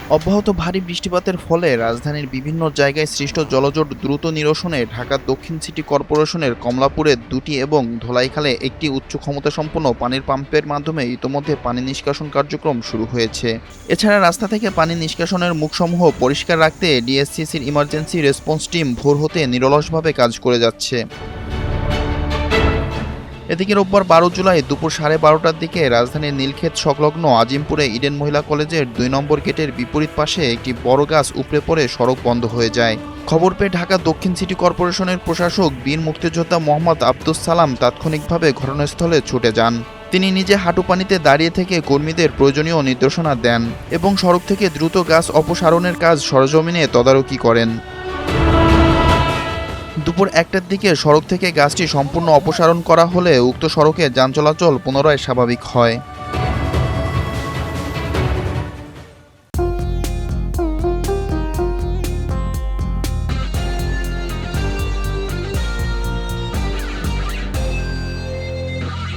অব্যাহত ভারী বৃষ্টিপাতের ফলে রাজধানীর বিভিন্ন জায়গায় সৃষ্ট জলজট দ্রুত নিরসনে ঢাকা দক্ষিণ সিটি কর্পোরেশনের কমলাপুরে দুটি এবং ধলাইখালে একটি উচ্চ ক্ষমতাসম্পন্ন পানির পাম্পের মাধ্যমে ইতোমধ্যে পানি নিষ্কাশন কার্যক্রম শুরু হয়েছে। এছাড়া রাস্তা থেকে পানি নিষ্কাশনের মুখসমূহ পরিষ্কার রাখতে ডিএসসিসির ইমার্জেন্সি রেসপন্স টিম ভোর হতে নিরলসভাবে কাজ করে যাচ্ছে। এদিকে রোববার ১২ জুলাই দুপুর ১২:৩০টার দিকে রাজধানীর নীলক্ষেত সংলগ্ন আজিমপুরে ইডেন মহিলা কলেজের ২ নম্বর গেটের বিপরীত পাশে একটি বড় গাছ উপড়ে পড়ে সড়ক বন্ধ হয়ে যায়। খবর পেয়ে ঢাকা দক্ষিণ সিটি কর্পোরেশনের প্রশাসক বীর মুক্তিযোদ্ধা মোহাম্মদ আব্দুস সালাম তাৎক্ষণিকভাবে ঘটনাস্থলে ছুটে যান। তিনি নিজে হাঁটু পানিতে দাঁড়িয়ে থেকে কর্মীদের প্রয়োজনীয় নির্দেশনা দেন এবং সড়ক থেকে দ্রুত গাছ অপসারণের কাজ সরেজমিনে তদারকি করেন। দুপুর ১টার দিকে সড়ক থেকে গাছটি সম্পূর্ণ অপসারণ করা হলে উক্ত সড়কে যান চলাচল পুনরায় স্বাভাবিক হয়।